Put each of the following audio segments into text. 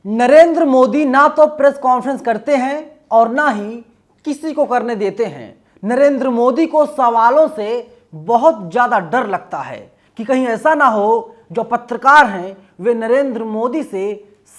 नरेंद्र मोदी ना तो press conference करते हैं और ना ही किसी को करने देते हैं। नरेंद्र मोदी को सवालों से बहुत ज्यादा डर लगता है कि कहीं ऐसा ना हो जो पत्रकार हैं वे नरेंद्र मोदी से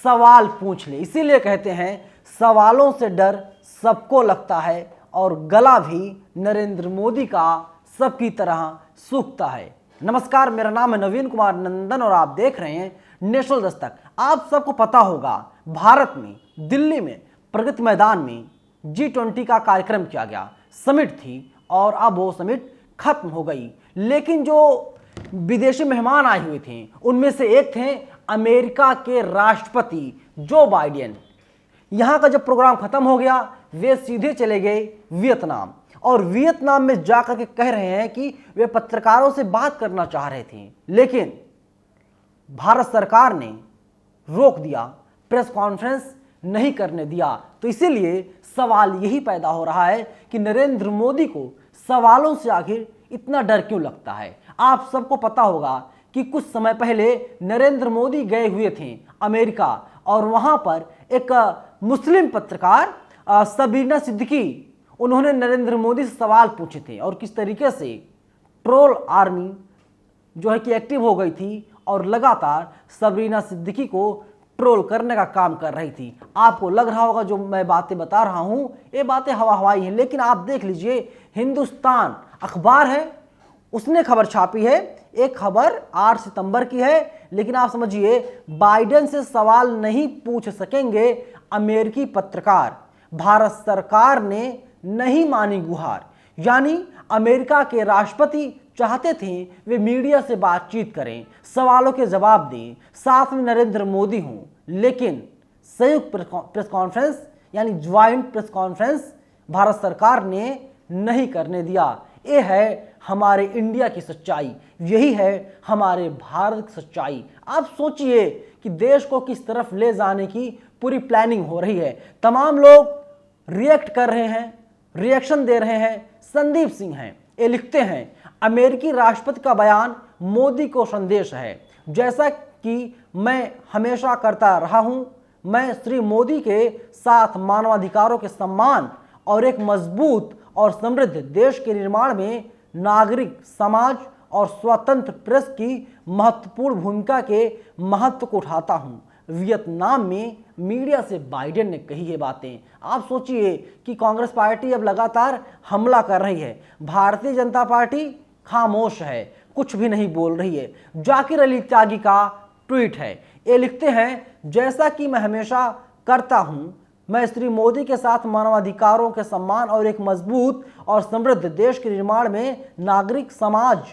सवाल पूछ ले। इसीलिए कहते हैं सवालों से डर सबको लगता है और गला भी नरेंद्र मोदी का सबकी तरह सूखता है। नमस्कार, मेरा नाम है नवीन कुमार नंदन और आप देख रहे हैं नेशनल दस्तक। आप सबको पता होगा भारत में दिल्ली में प्रगति मैदान में G20 का कार्यक्रम किया गया, समिट थी और अब वो समिट खत्म हो गई। लेकिन जो विदेशी मेहमान आए हुए थे उनमें से एक थे अमेरिका के राष्ट्रपति जो बाइडेन। यहाँ का जब प्रोग्राम खत्म हो गया वे सीधे चले गए वियतनाम और वियतनाम में जाकर के कह रहे हैं कि वे पत्रकारों से बात करना चाह रहे थे, लेकिन भारत सरकार ने रोक दिया, प्रेस कॉन्फ्रेंस नहीं करने दिया। तो इसीलिए सवाल यही पैदा हो रहा है कि नरेंद्र मोदी को सवालों से आखिर इतना डर क्यों लगता है। आप सबको पता होगा कि कुछ समय पहले नरेंद्र मोदी गए हुए थे अमेरिका और वहां पर एक मुस्लिम पत्रकार सबीना सिद्दीकी, उन्होंने नरेंद्र मोदी से सवाल पूछे थे और किस तरीके से ट्रोल आर्मी जो है कि एक्टिव हो गई थी और लगातार सबरीना सिद्दीकी को ट्रोल करने का काम कर रही थी। आपको लग रहा होगा जो मैं बातें बता रहा हूं ये बातें हवा हवाई हैं, लेकिन आप देख लीजिए हिंदुस्तान अखबार है उसने खबर छापी है। एक खबर 8 सितंबर की है, लेकिन आप समझिए बाइडेन से सवाल नहीं पूछ सकेंगे अमेरिकी पत्रकार। भारत सरकार ने नहीं मानी गुहार, यानी अमेरिका के राष्ट्रपति चाहते थे वे मीडिया से बातचीत करें, सवालों के जवाब दें, साथ में नरेंद्र मोदी हों, लेकिन संयुक्त प्रेस कॉन्फ्रेंस यानी ज्वाइंट प्रेस कॉन्फ्रेंस भारत सरकार ने नहीं करने दिया। ये है हमारे इंडिया की सच्चाई, यही है हमारे भारत की सच्चाई। आप सोचिए कि देश को किस तरफ ले जाने की पूरी प्लानिंग हो रही है। तमाम लोग रिएक्ट कर रहे हैं, रिएक्शन दे रहे हैं। संदीप सिंह हैं, ये लिखते हैं अमेरिकी राष्ट्रपति का बयान मोदी को संदेश है। जैसा कि मैं हमेशा करता रहा हूं, मैं श्री मोदी के साथ मानवाधिकारों के सम्मान और एक मजबूत और समृद्ध देश के निर्माण में नागरिक समाज और स्वतंत्र प्रेस की महत्वपूर्ण भूमिका के महत्व को उठाता हूं। वियतनाम में मीडिया से बाइडेन ने कही ये बातें। आप सोचिए कि कांग्रेस पार्टी अब लगातार हमला कर रही है, भारतीय जनता पार्टी खामोश है, कुछ भी नहीं बोल रही है। जाकिर अली त्यागी का ट्वीट है, ये लिखते हैं जैसा कि मैं हमेशा करता हूं, मैं श्री मोदी के साथ मानवाधिकारों के सम्मान और एक मजबूत और समृद्ध देश के निर्माण में नागरिक समाज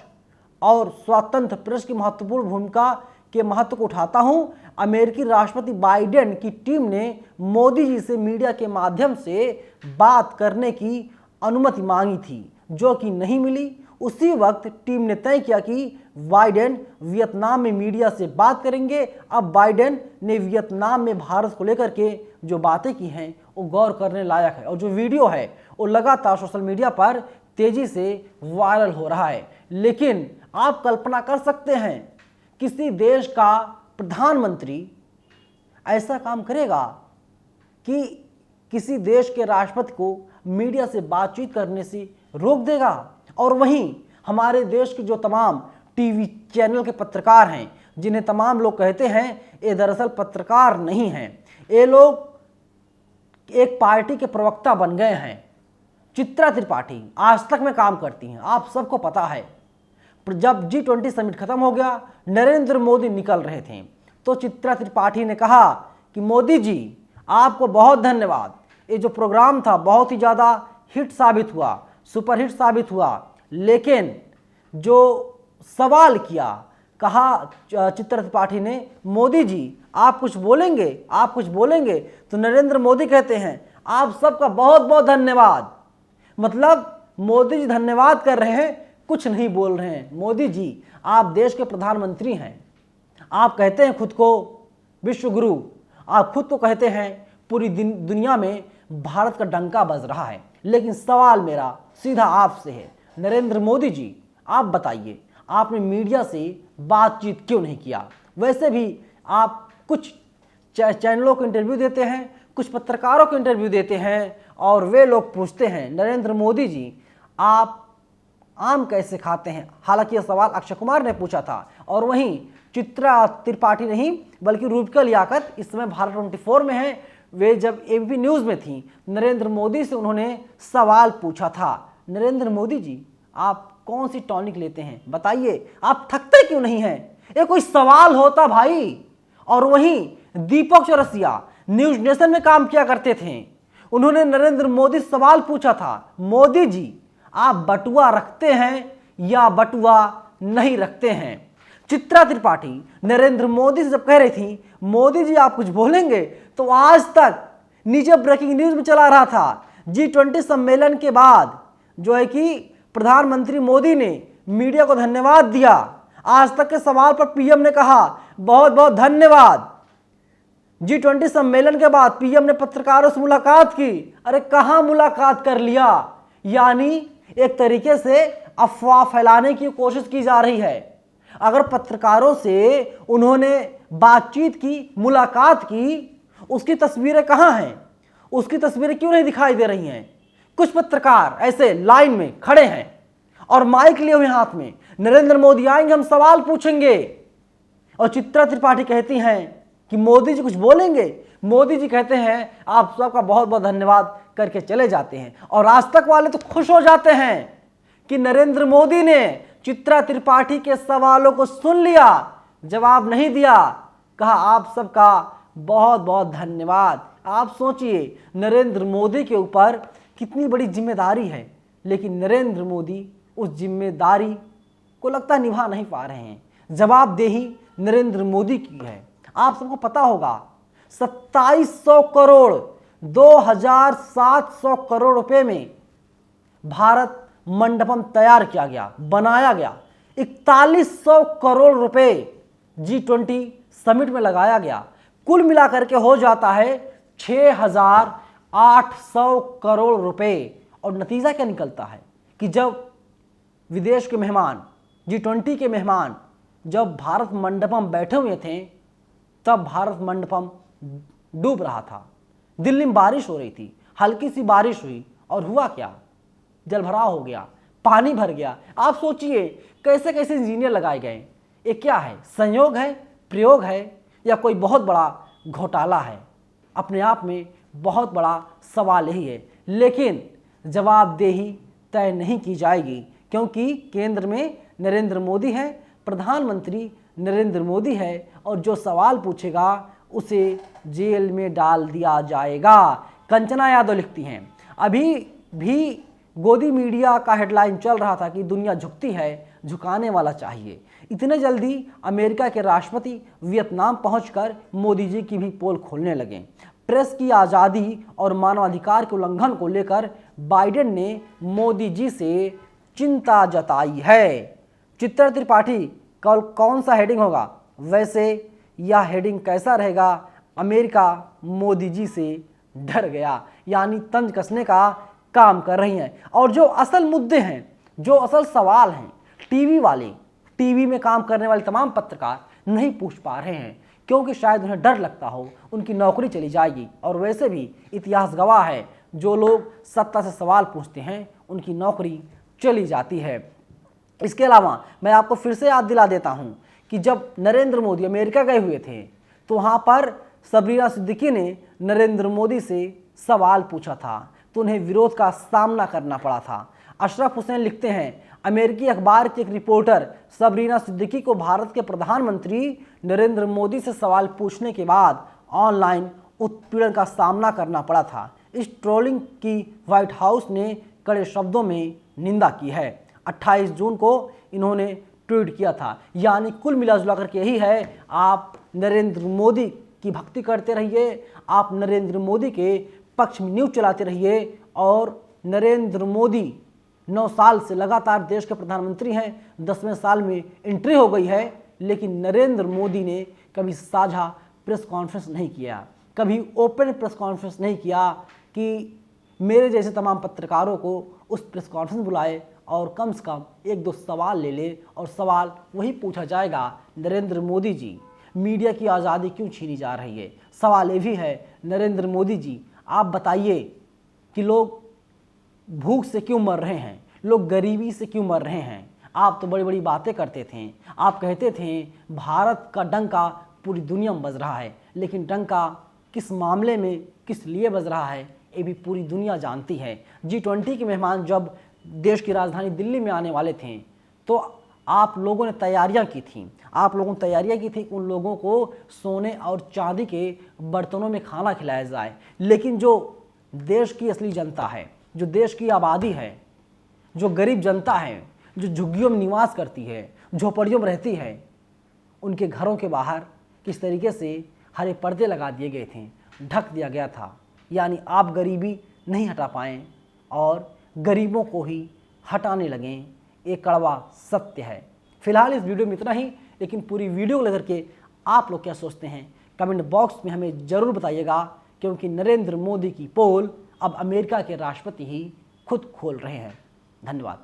और स्वतंत्र प्रेस की महत्वपूर्ण भूमिका के महत्व को उठाता हूं। अमेरिकी राष्ट्रपति बाइडेन की टीम ने मोदी जी से मीडिया के माध्यम से बात करने की अनुमति मांगी थी, जो कि नहीं मिली। उसी वक्त टीम ने तय किया कि बाइडेन वियतनाम में मीडिया से बात करेंगे। अब बाइडेन ने वियतनाम में भारत को लेकर के जो बातें की हैं वो गौर करने लायक है और जो वीडियो है वो लगातार सोशल मीडिया पर तेजी से वायरल हो रहा है। लेकिन आप कल्पना कर सकते हैं किसी देश का प्रधानमंत्री ऐसा काम करेगा कि किसी देश के राष्ट्रपति को मीडिया से बातचीत करने से रोक देगा? और वहीं हमारे देश के जो तमाम टीवी चैनल के पत्रकार हैं, जिन्हें तमाम लोग कहते हैं ये दरअसल पत्रकार नहीं हैं, ये लोग एक पार्टी के प्रवक्ता बन गए हैं। चित्रा त्रिपाठी आज तक में काम करती हैं, आप सबको पता है। जब G20 समिट खत्म हो गया, नरेंद्र मोदी निकल रहे थे तो चित्रा त्रिपाठी ने कहा कि मोदी जी आपको बहुत धन्यवाद, ये जो प्रोग्राम था बहुत ही ज़्यादा हिट साबित हुआ, सुपरहिट साबित हुआ, लेकिन जो सवाल किया, कहा चित्रा त्रिपाठी ने मोदी जी आप कुछ बोलेंगे, आप कुछ बोलेंगे? तो नरेंद्र मोदी कहते हैं आप सबका बहुत बहुत धन्यवाद। मतलब मोदी जी धन्यवाद कर रहे हैं, कुछ नहीं बोल रहे हैं। मोदी जी आप देश के प्रधानमंत्री हैं, आप कहते हैं खुद को विश्व गुरु, आप खुद को कहते हैं पूरी दुनिया में भारत का डंका बज रहा है। लेकिन सवाल मेरा सीधा आपसे है, नरेंद्र मोदी जी आप बताइए आपने मीडिया से बातचीत क्यों नहीं किया? वैसे भी आप कुछ चैनलों को इंटरव्यू देते हैं, कुछ पत्रकारों को इंटरव्यू देते हैं और वे लोग पूछते हैं नरेंद्र मोदी जी आप आम कैसे खाते हैं। हालांकि यह सवाल अक्षय कुमार ने पूछा था और वहीं चित्रा त्रिपाठी नहीं बल्कि रूपका लियाकत इस समय भारत 24 में है। वे जब एबीपी न्यूज़ में थी नरेंद्र मोदी से उन्होंने सवाल पूछा था, नरेंद्र मोदी जी आप कौन सी टॉनिक लेते हैं बताइए, आप थकते क्यों नहीं हैं, ये कोई सवाल होता भाई। और वहीं दीपक चौरसिया न्यूज नेशन में काम किया करते थे, उन्होंने नरेंद्र मोदी से सवाल पूछा था, मोदी जी आप बटुआ रखते हैं या बटुआ नहीं रखते हैं। चित्रा त्रिपाठी नरेंद्र मोदी से जब कह रही थी मोदी जी आप कुछ बोलेंगे, तो आज तक नीचे ब्रेकिंग न्यूज में चला रहा था G20 सम्मेलन के बाद जो है कि प्रधानमंत्री मोदी ने मीडिया को धन्यवाद दिया। आज तक के सवाल पर पीएम ने कहा बहुत बहुत धन्यवाद। G20 सम्मेलन के बाद पीएम ने पत्रकारों से मुलाकात की, अरे कहां मुलाकात कर लिया, यानी एक तरीके से अफवाह फैलाने की कोशिश की जा रही है। अगर पत्रकारों से उन्होंने बातचीत की, मुलाकात की, उसकी तस्वीरें कहां हैं, उसकी तस्वीरें क्यों नहीं दिखाई दे रही हैं। कुछ पत्रकार ऐसे लाइन में खड़े हैं और माइक लिए हुए हाथ में, नरेंद्र मोदी आएंगे हम सवाल पूछेंगे, और चित्रा त्रिपाठी कहती हैं कि मोदी जी कुछ बोलेंगे, मोदी जी कहते हैं आप सबका बहुत बहुत धन्यवाद करके चले जाते हैं। और आज तक वाले तो खुश हो जाते हैं कि नरेंद्र मोदी ने चित्रा त्रिपाठी के सवालों को सुन लिया, जवाब नहीं दिया, कहा आप सबका बहुत बहुत धन्यवाद। आप सोचिए नरेंद्र मोदी के ऊपर कितनी बड़ी जिम्मेदारी है, लेकिन नरेंद्र मोदी उस जिम्मेदारी को लगता निभा नहीं पा रहे हैं। जवाबदेही नरेंद्र मोदी की है। आप सबको पता होगा 2700 करोड़ 2700 करोड़ रुपए में भारत मंडपम तैयार किया गया, बनाया गया। 4100 करोड़ रुपए G20 समिट में लगाया गया। कुल मिलाकर के हो जाता है 6800 करोड़ रुपए। और नतीजा क्या निकलता है कि जब विदेश के मेहमान, G20 के मेहमान जब भारत मंडपम बैठे हुए थे, तब भारत मंडपम डूब रहा था। दिल्ली में बारिश हो रही थी, हल्की सी बारिश हुई और हुआ क्या, जलभराव हो गया, पानी भर गया। आप सोचिए कैसे कैसे इंजीनियर लगाए गए। ये क्या है, संयोग है, प्रयोग है, या कोई बहुत बड़ा घोटाला है। अपने आप में बहुत बड़ा सवाल यही है। लेकिन जवाबदेही तय नहीं की जाएगी, क्योंकि केंद्र में नरेंद्र मोदी है, प्रधानमंत्री नरेंद्र मोदी है, और जो सवाल पूछेगा उसे जेल में डाल दिया जाएगा। कंचना यादव लिखती हैं, अभी भी गोदी मीडिया का हेडलाइन चल रहा था कि दुनिया झुकती है, झुकाने वाला चाहिए। इतने जल्दी अमेरिका के राष्ट्रपति वियतनाम पहुंचकर मोदी जी की भी पोल खोलने लगे। प्रेस की आज़ादी और मानवाधिकार के उल्लंघन को लेकर बाइडेन ने मोदी जी से चिंता जताई है। चित्रा त्रिपाठी कल कौन सा हेडिंग होगा, वैसे यह हेडिंग कैसा रहेगा, अमेरिका मोदी जी से डर गया, यानी तंज कसने का काम कर रही हैं। और जो असल मुद्दे हैं, जो असल सवाल हैं, टीवी वाले, टीवी में काम करने वाले तमाम पत्रकार नहीं पूछ पा रहे हैं, क्योंकि शायद उन्हें डर लगता हो उनकी नौकरी चली जाएगी। और वैसे भी इतिहास गवाह है, जो लोग सत्ता से सवाल पूछते हैं उनकी नौकरी चली जाती है। इसके अलावा मैं आपको फिर से याद दिला देता हूं कि जब नरेंद्र मोदी अमेरिका गए हुए थे, तो वहां पर सबरीना सिद्दीकी ने नरेंद्र मोदी से सवाल पूछा था, तो उन्हें विरोध का सामना करना पड़ा था। अशरफ हुसैन लिखते हैं, अमेरिकी अखबार की एक रिपोर्टर सबरीना सिद्दीकी को भारत के प्रधानमंत्री नरेंद्र मोदी से सवाल पूछने के बाद ऑनलाइन उत्पीड़न का सामना करना पड़ा था। इस ट्रोलिंग की व्हाइट हाउस ने कड़े शब्दों में निंदा की है। 28 जून को इन्होंने ट्वीट किया था। यानी कुल मिला करके यही है, आप नरेंद्र मोदी की भक्ति करते रहिए, आप नरेंद्र मोदी के पक्ष में न्यूज़ चलाते रहिए। और नरेंद्र मोदी 9 साल से लगातार देश के प्रधानमंत्री हैं, 10वें साल में एंट्री हो गई है, लेकिन नरेंद्र मोदी ने कभी साझा प्रेस कॉन्फ्रेंस नहीं किया, कभी ओपन प्रेस कॉन्फ्रेंस नहीं किया कि मेरे जैसे तमाम पत्रकारों को उस प्रेस कॉन्फ्रेंस बुलाए और कम से कम 1-2 सवाल ले ले, और सवाल वही पूछा जाएगा, नरेंद्र मोदी जी मीडिया की आज़ादी क्यों छीनी जा रही है? सवाल ये भी है नरेंद्र मोदी जी, आप बताइए कि लोग भूख से क्यों मर रहे हैं, लोग गरीबी से क्यों मर रहे हैं? आप तो बड़ी बड़ी बातें करते थे, आप कहते थे भारत का डंका पूरी दुनिया में बज रहा है, लेकिन डंका किस मामले में किस लिए बज रहा है ये भी पूरी दुनिया जानती है। G20 के मेहमान जब देश की राजधानी दिल्ली में आने वाले थे तो आप लोगों ने तैयारियां की थी, आप लोगों ने तैयारियां की थी उन लोगों को सोने और चांदी के बर्तनों में खाना खिलाया जाए, लेकिन जो देश की असली जनता है, जो देश की आबादी है, जो गरीब जनता है, जो झुग्गियों में निवास करती है, झोपड़ियों में रहती है, उनके घरों के बाहर किस तरीके से हरे पर्दे लगा दिए गए थे, ढक दिया गया था। यानी आप गरीबी नहीं हटा पाएँ और गरीबों को ही हटाने लगें, ये कड़वा सत्य है। फिलहाल इस वीडियो में इतना ही, लेकिन पूरी वीडियो को लेकर के आप लोग क्या सोचते हैं कमेंट बॉक्स में हमें ज़रूर बताइएगा, क्योंकि नरेंद्र मोदी की पोल अब अमेरिका के राष्ट्रपति ही खुद खोल रहे हैं। धन्यवाद।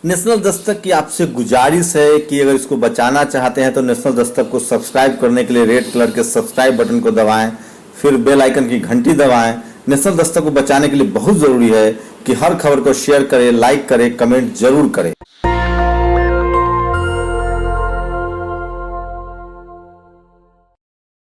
नेशनल दस्तक की आपसे गुजारिश है कि अगर इसको बचाना चाहते हैं तो नेशनल दस्तक को सब्सक्राइब करने के लिए रेड कलर के सब्सक्राइब बटन को दबाएं, फिर बेल आइकन की घंटी दबाएं। नेशनल दस्तक को बचाने के लिए बहुत जरूरी है कि हर खबर को शेयर करें, लाइक करें, कमेंट जरूर करें।